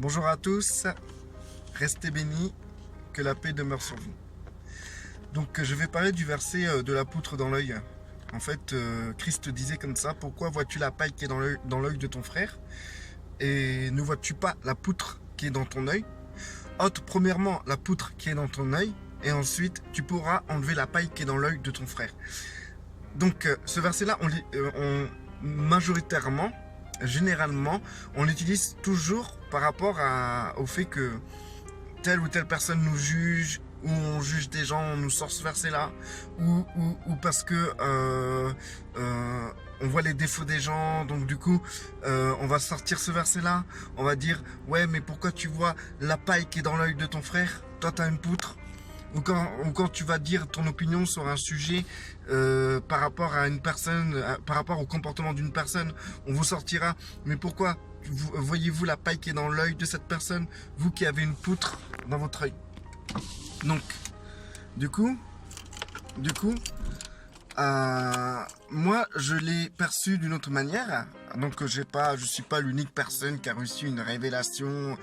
Bonjour à tous, restez bénis, que la paix demeure sur vous. Donc je vais parler du verset de la poutre dans l'œil. En fait, Christ disait comme ça, pourquoi vois-tu la paille qui est dans l'œil de ton frère et ne vois-tu pas la poutre qui est dans ton œil? Ôte premièrement la poutre qui est dans ton œil et ensuite tu pourras enlever la paille qui est dans l'œil de ton frère. Donc ce verset-là, majoritairement, généralement, on l'utilise toujours par rapport au fait que telle ou telle personne nous juge, ou on juge des gens, on nous sort ce verset-là, ou parce que on voit les défauts des gens, donc du coup, on va sortir ce verset-là, on va dire, ouais, mais pourquoi tu vois la paille qui est dans l'œil de ton frère? Toi, tu as une poutre. Ou quand tu vas dire ton opinion sur un sujet par rapport à une personne, par rapport au comportement d'une personne, on vous sortira, mais pourquoi voyez-vous la paille qui est dans l'œil de cette personne, vous qui avez une poutre dans votre œil? Donc, du coup, moi, je l'ai perçu d'une autre manière. Donc, je suis pas l'unique personne qui a reçu une révélation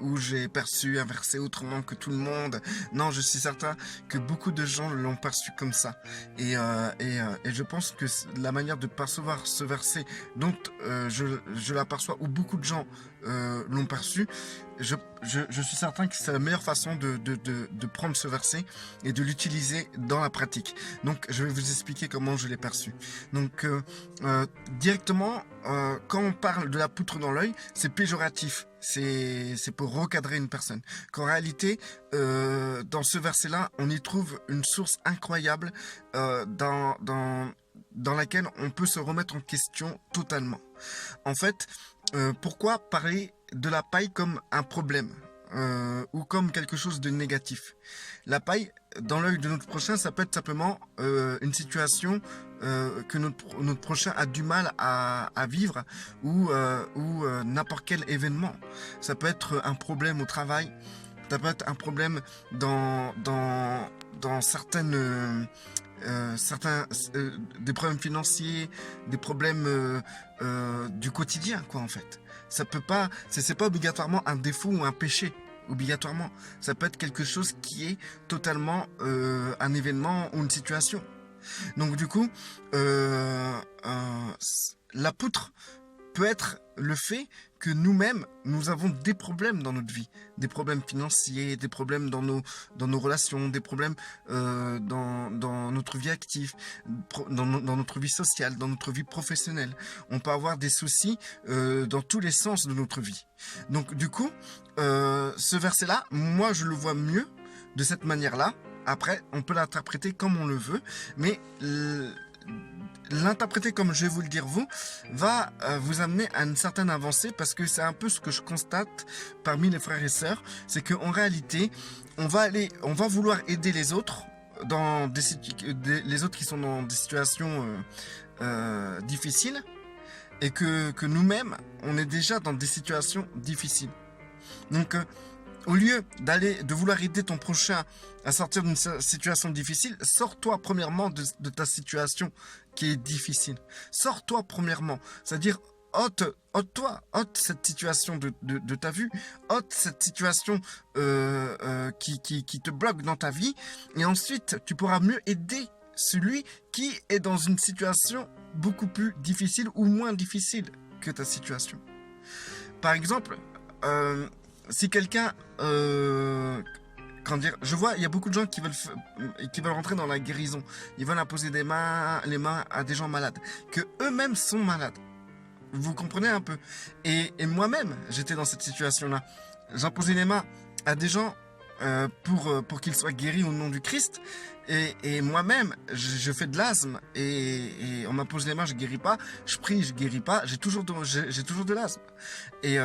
où j'ai perçu un verset autrement que tout le monde. Non, je suis certain que beaucoup de gens l'ont perçu comme ça. Et je pense que la manière de percevoir ce verset, dont je l'aperçois, où beaucoup de gens l'ont perçu, je suis certain que c'est la meilleure façon de prendre ce verset et de l'utiliser dans la pratique. Donc, je vais vous expliquer comment je l'ai perçu. Donc, directement, quand on parle de la poutre dans l'œil, c'est péjoratif. C'est pour recadrer une personne. Qu'en réalité, dans ce verset-là, on y trouve une source incroyable dans laquelle on peut se remettre en question totalement. En fait, pourquoi parler de la paille comme un problème ou comme quelque chose de négatif? La paille dans l'œil de notre prochain, ça peut être simplement une situation que notre prochain a du mal à vivre ou n'importe quel événement. Ça peut être un problème au travail, ça peut être un problème dans des problèmes financiers, des problèmes du quotidien, quoi, en fait. Ça peut pas, c'est pas obligatoirement un défaut ou un péché, obligatoirement. Ça peut être quelque chose qui est totalement un événement ou une situation. Donc du coup, la poutre peut être le fait que nous-mêmes, nous avons des problèmes dans notre vie, des problèmes financiers, des problèmes dans nos relations, des problèmes dans notre vie active, dans notre vie sociale, dans notre vie professionnelle. On peut avoir des soucis dans tous les sens de notre vie. Donc du coup, ce verset-là, moi je le vois mieux de cette manière-là. Après, on peut l'interpréter comme on le veut, mais l'interpréter comme je vais vous le dire vous, va vous amener à une certaine avancée, parce que c'est un peu ce que je constate parmi les frères et sœurs, c'est qu'en réalité, on va vouloir aider les autres, les autres qui sont dans des situations difficiles, et que nous-mêmes, on est déjà dans des situations difficiles. Donc, au lieu de vouloir aider ton prochain à sortir d'une situation difficile, sors-toi premièrement de ta situation qui est difficile. Sors-toi premièrement. C'est-à-dire, ôte cette situation de ta vue, ôte cette situation qui te bloque dans ta vie, et ensuite, tu pourras mieux aider celui qui est dans une situation beaucoup plus difficile ou moins difficile que ta situation. Par exemple, si quelqu'un, je vois, il y a beaucoup de gens qui veulent rentrer dans la guérison. Ils veulent imposer les mains à des gens malades, que eux-mêmes sont malades. Vous comprenez un peu? Et moi-même, j'étais dans cette situation-là. J'imposais les mains à des gens pour qu'ils soient guéris au nom du Christ. Et moi-même, je fais de l'asthme et on m'impose les mains, je guéris pas. Je prie, je guéris pas. J'ai toujours de l'asthme. Et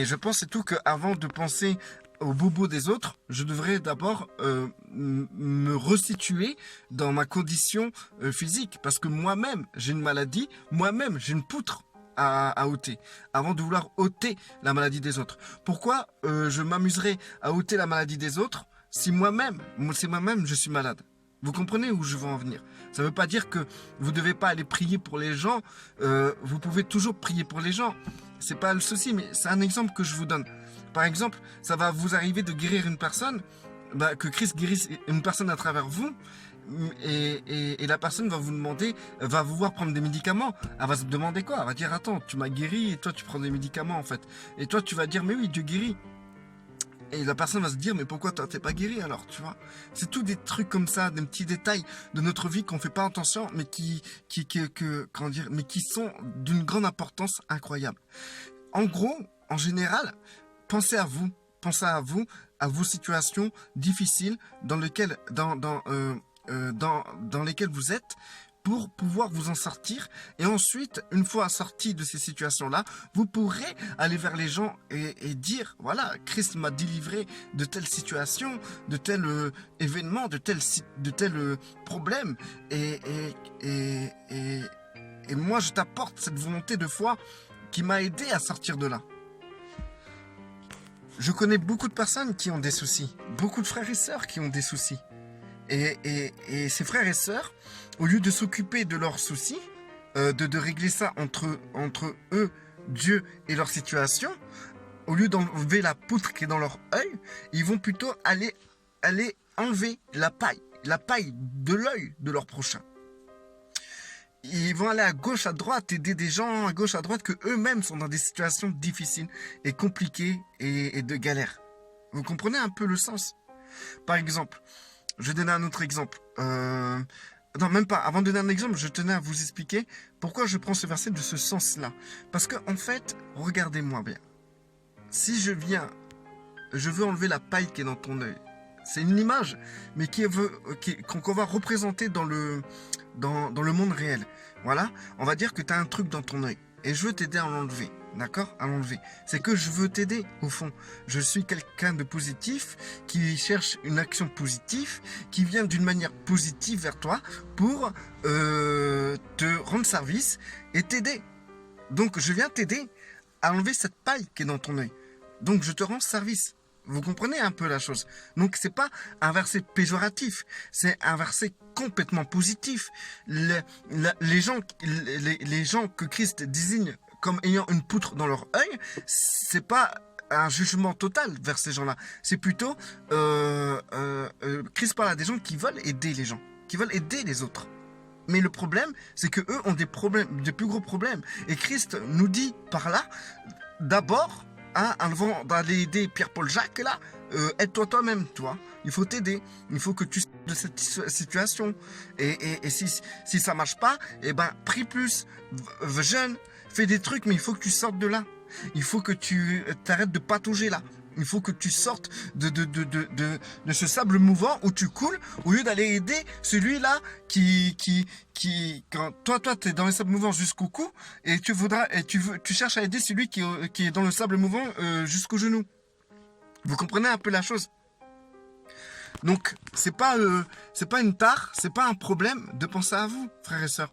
je pense c'est tout qu'avant de penser au bobo des autres, je devrais d'abord me resituer dans ma condition physique. Parce que moi-même, j'ai une maladie, moi-même, j'ai une poutre à ôter, avant de vouloir ôter la maladie des autres. Pourquoi je m'amuserais à ôter la maladie des autres si moi-même, je suis malade? Vous comprenez où je veux en venir? Ça ne veut pas dire que vous ne devez pas aller prier pour les gens. Vous pouvez toujours prier pour les gens. c'est pas le souci, mais c'est un exemple que je vous donne. Par exemple, ça va vous arriver de guérir une personne, que Christ guérisse une personne à travers vous, et la personne va vous demander, va vous voir prendre des médicaments. Elle va se demander quoi? Elle va dire, attends, tu m'as guéri et toi tu prends des médicaments en fait. Et toi tu vas dire, mais oui, Dieu guérit. Et la personne va se dire, mais pourquoi toi t'es pas guéri alors, tu vois? C'est tout des trucs comme ça, des petits détails de notre vie qu'on fait pas attention, mais comment dire, mais qui sont d'une grande importance incroyable. En gros, en général, pensez à vous, à vos situations difficiles dans lesquelles, dans lesquelles vous êtes, pour pouvoir vous en sortir. Et ensuite, une fois sorti de ces situations-là, vous pourrez aller vers les gens et dire, voilà, Christ m'a délivré de telle situation, de tel événement, de tel problème. Et moi, je t'apporte cette volonté de foi qui m'a aidé à sortir de là. Je connais beaucoup de personnes qui ont des soucis, beaucoup de frères et sœurs qui ont des soucis. Et ces frères et sœurs, au lieu de s'occuper de leurs soucis, de régler ça entre eux, Dieu et leur situation, au lieu d'enlever la poutre qui est dans leur œil, ils vont plutôt aller enlever la paille de l'œil de leur prochain. Ils vont aller à gauche, à droite, aider des gens à gauche, à droite, que eux-mêmes sont dans des situations difficiles et compliquées et de galère. Vous comprenez un peu le sens? Par exemple, je vais donner un autre exemple. Non, même pas. Avant de donner un exemple, je tenais à vous expliquer pourquoi je prends ce verset de ce sens-là. Parce que, en fait, regardez-moi bien. Si je veux enlever la paille qui est dans ton œil. C'est une image, mais qu'on va représenter dans le monde réel. Voilà, on va dire que tu as un truc dans ton œil. Et je veux t'aider à l'enlever. D'accord? À l'enlever. C'est que je veux t'aider, au fond. Je suis quelqu'un de positif, qui cherche une action positive, qui vient d'une manière positive vers toi pour te rendre service et t'aider. Donc, je viens t'aider à enlever cette paille qui est dans ton œil. Donc, je te rends service. Vous comprenez un peu la chose? Donc, c'est pas un verset péjoratif, c'est un verset complètement positif. Les gens que Christ désigne comme ayant une poutre dans leur œil, c'est pas un jugement total vers ces gens-là. C'est plutôt Christ parle à des gens qui veulent aider les gens, qui veulent aider les autres. Mais le problème, c'est que eux ont des problèmes, des plus gros problèmes. Et Christ nous dit par là, d'abord, avant d'aller aider Pierre-Paul Jacques, là, aide-toi toi-même, toi. Il faut t'aider. Il faut que tu sortes de cette situation. Et si ça marche pas, eh ben, prie plus, jeûne, fais des trucs, mais il faut que tu sortes de là. Il faut que tu t'arrêtes de patauger là. Il faut que tu sortes de ce sable mouvant où tu coules, au lieu d'aller aider celui-là quand toi t'es dans le sable mouvant jusqu'au cou, et tu cherches à aider celui qui est dans le sable mouvant jusqu'au genou. Vous comprenez un peu la chose? Donc c'est pas une tare, c'est pas un problème de penser à vous, frères et sœurs.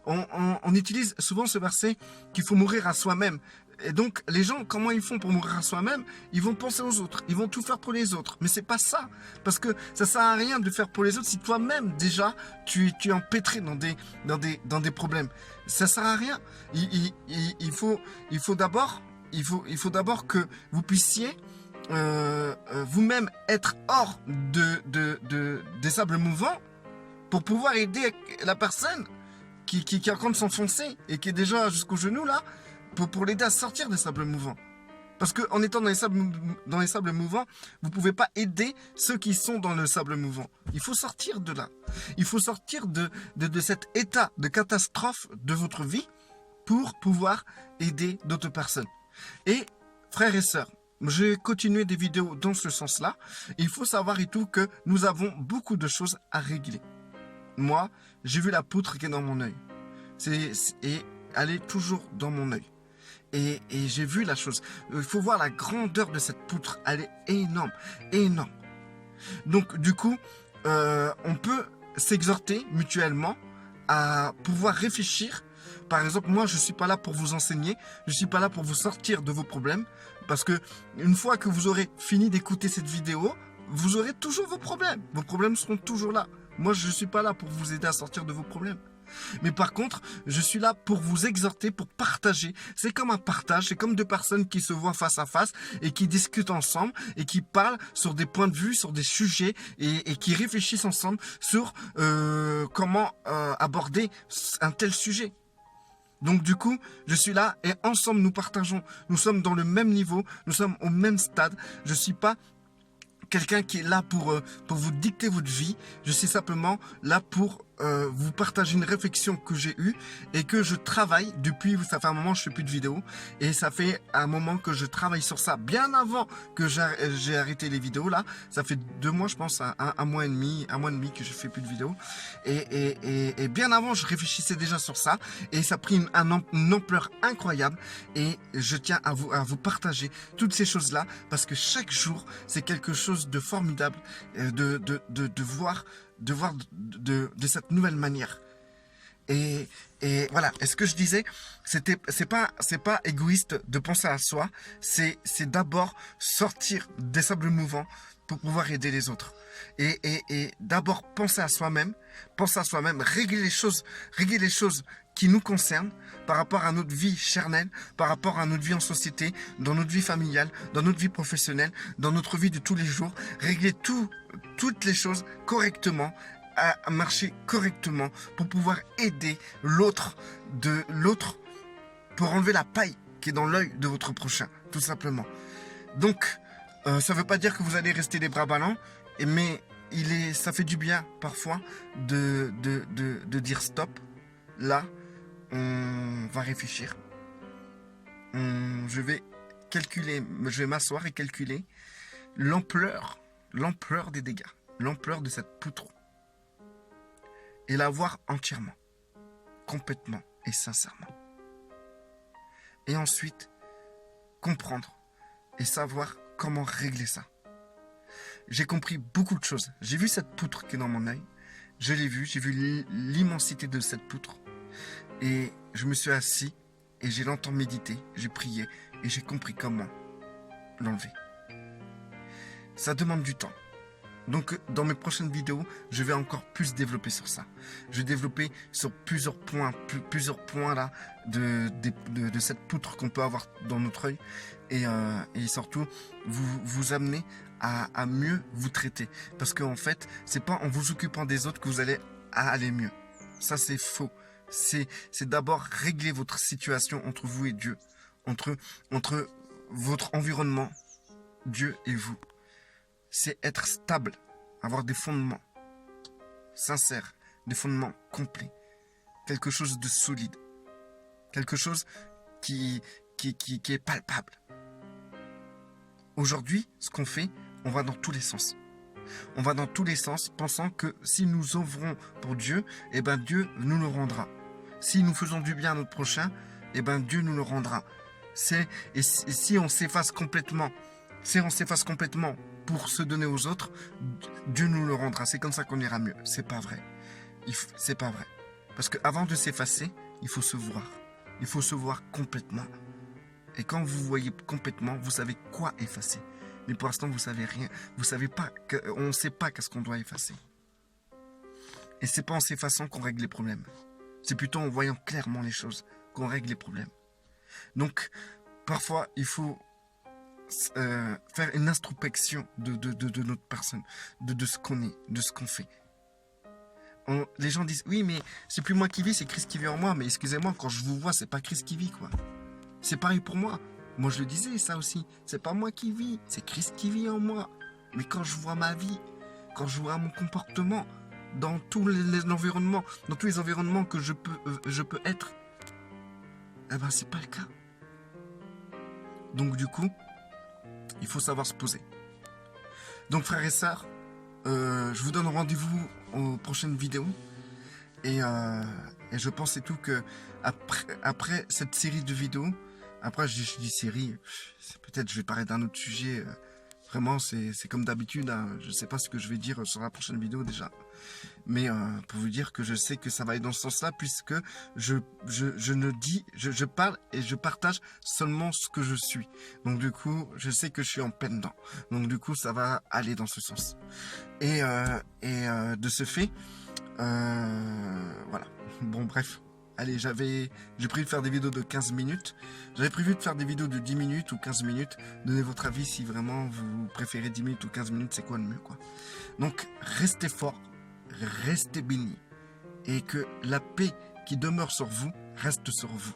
On utilise souvent ce verset qu'il faut mourir à soi-même. Et donc, les gens, comment ils font pour mourir à soi-même? Ils vont penser aux autres, ils vont tout faire pour les autres. Mais c'est pas ça, parce que ça sert à rien de faire pour les autres si toi-même, déjà, tu es empêtré dans des problèmes. Ça sert à rien. Il faut d'abord que vous puissiez vous-même être hors des sables mouvants pour pouvoir aider la personne qui est en train de s'enfoncer et qui est déjà jusqu'au genou là, pour l'aider à sortir des sables mouvants. Parce qu'en étant dans les sables mouvants, vous ne pouvez pas aider ceux qui sont dans le sable mouvant. Il faut sortir de là. Il faut sortir de cet état de catastrophe de votre vie pour pouvoir aider d'autres personnes. Et frères et sœurs, je vais continuer des vidéos dans ce sens-là. Il faut savoir et tout que nous avons beaucoup de choses à régler. Moi, j'ai vu la poutre qui est dans mon œil. Et elle est toujours dans mon œil. Et j'ai vu la chose. Il faut voir la grandeur de cette poutre. Elle est énorme, énorme. Donc, du coup, on peut s'exhorter mutuellement à pouvoir réfléchir. Par exemple, moi, je ne suis pas là pour vous enseigner. Je ne suis pas là pour vous sortir de vos problèmes. Parce que une fois que vous aurez fini d'écouter cette vidéo, vous aurez toujours vos problèmes. Vos problèmes seront toujours là. Moi, je ne suis pas là pour vous aider à sortir de vos problèmes. Mais par contre, je suis là pour vous exhorter, pour partager. C'est comme un partage, c'est comme deux personnes qui se voient face à face et qui discutent ensemble et qui parlent sur des points de vue, sur des sujets et qui réfléchissent ensemble sur comment aborder un tel sujet. Donc du coup, je suis là et ensemble nous partageons. Nous sommes dans le même niveau, nous sommes au même stade. Je ne suis pas quelqu'un qui est là pour vous dicter votre vie. Je suis simplement là pour vous partager une réflexion que j'ai eue et que je travaille depuis, ça fait un moment que je fais plus de vidéos et ça fait un moment que je travaille sur ça bien avant que j'ai arrêté les vidéos là. Ça fait 2 mois je pense, un mois et demi que je fais plus de vidéos et bien avant je réfléchissais déjà sur ça et ça a pris une ampleur incroyable et je tiens à vous partager toutes ces choses là parce que chaque jour c'est quelque chose de formidable de voir de cette nouvelle manière. Et voilà. Et ce que je disais, c'est pas égoïste de penser à soi. C'est d'abord sortir des sables mouvants pour pouvoir aider les autres. Et d'abord penser à soi-même, régler les choses qui nous concernent par rapport à notre vie charnelle, par rapport à notre vie en société, dans notre vie familiale, dans notre vie professionnelle, dans notre vie de tous les jours, régler toutes les choses correctement, à marcher correctement pour pouvoir aider l'autre pour enlever la paille qui est dans l'œil de votre prochain, tout simplement. Donc, ça ne veut pas dire que vous allez rester les bras ballants, mais ça fait du bien parfois de dire stop. Là, on va réfléchir. Je vais m'asseoir et calculer l'ampleur des dégâts, l'ampleur de cette poutre. Et la voir entièrement, complètement et sincèrement. Et ensuite, comprendre et savoir comment régler ça. J'ai compris beaucoup de choses. J'ai vu cette poutre qui est dans mon œil. Je l'ai vue, j'ai vu l'immensité de cette poutre. Et je me suis assis et j'ai longtemps médité, j'ai prié et j'ai compris comment l'enlever. Ça demande du temps. Donc dans mes prochaines vidéos, je vais encore plus développer sur ça. Je vais développer sur plusieurs points là de cette poutre qu'on peut avoir dans notre œil et surtout vous amener à mieux vous traiter. Parce qu'en fait, c'est pas en vous occupant des autres que vous allez aller mieux. Ça c'est faux. C'est d'abord régler votre situation entre vous et Dieu, entre votre environnement, Dieu et vous. C'est être stable, avoir des fondements sincères, des fondements complets, quelque chose de solide, quelque chose qui est palpable. Aujourd'hui, ce qu'on fait, on va dans tous les sens. On va dans tous les sens, pensant que si nous œuvrons pour Dieu, eh ben Dieu nous le rendra. Si nous faisons du bien à notre prochain, eh ben Dieu nous le rendra. Et si on s'efface complètement, pour se donner aux autres, Dieu nous le rendra. C'est comme ça qu'on ira mieux. C'est pas vrai. C'est pas vrai. Parce qu'avant de s'effacer, il faut se voir. Il faut se voir complètement. Et quand vous voyez complètement, vous savez quoi effacer. Mais pour l'instant, vous savez rien. Vous savez pas on ne sait pas qu'est-ce qu'on doit effacer. Et c'est pas en s'effaçant qu'on règle les problèmes. C'est plutôt en voyant clairement les choses qu'on règle les problèmes. Donc, parfois, il faut faire une introspection de notre personne, de ce qu'on est, de ce qu'on fait. Les gens disent, oui, mais c'est plus moi qui vis, c'est Christ qui vit en moi. Mais excusez-moi, quand je vous vois, c'est pas Christ qui vit, quoi. C'est pareil pour moi. Moi, je le disais, ça aussi. C'est pas moi qui vis, c'est Christ qui vit en moi. Mais quand je vois ma vie, quand je vois mon comportement, dans tous les environnements, dans tous les environnements que je peux être, eh ben, c'est pas le cas. Donc, du coup, il faut savoir se poser. Donc, frères et sœurs, je vous donne rendez-vous aux prochaines vidéos. Et je pense et tout que après cette série de vidéos, après je dis série, peut-être je vais parler d'un autre sujet. Vraiment, c'est comme d'habitude. Hein, je ne sais pas ce que je vais dire sur la prochaine vidéo déjà. Mais pour vous dire que je sais que ça va aller dans ce sens-là, puisque je parle et je partage seulement ce que je suis. Donc du coup, je sais que je suis en peine dedans. Donc du coup, ça va aller dans ce sens. Et de ce fait, Voilà. Bon, bref. Allez, j'ai prévu de faire des vidéos de 15 minutes. J'avais prévu de faire des vidéos de 10 minutes ou 15 minutes. Donnez votre avis si vraiment vous préférez 10 minutes ou 15 minutes, c'est quoi le mieux, quoi. Donc, restez fort, restez bénis. Et que la paix qui demeure sur vous reste sur vous.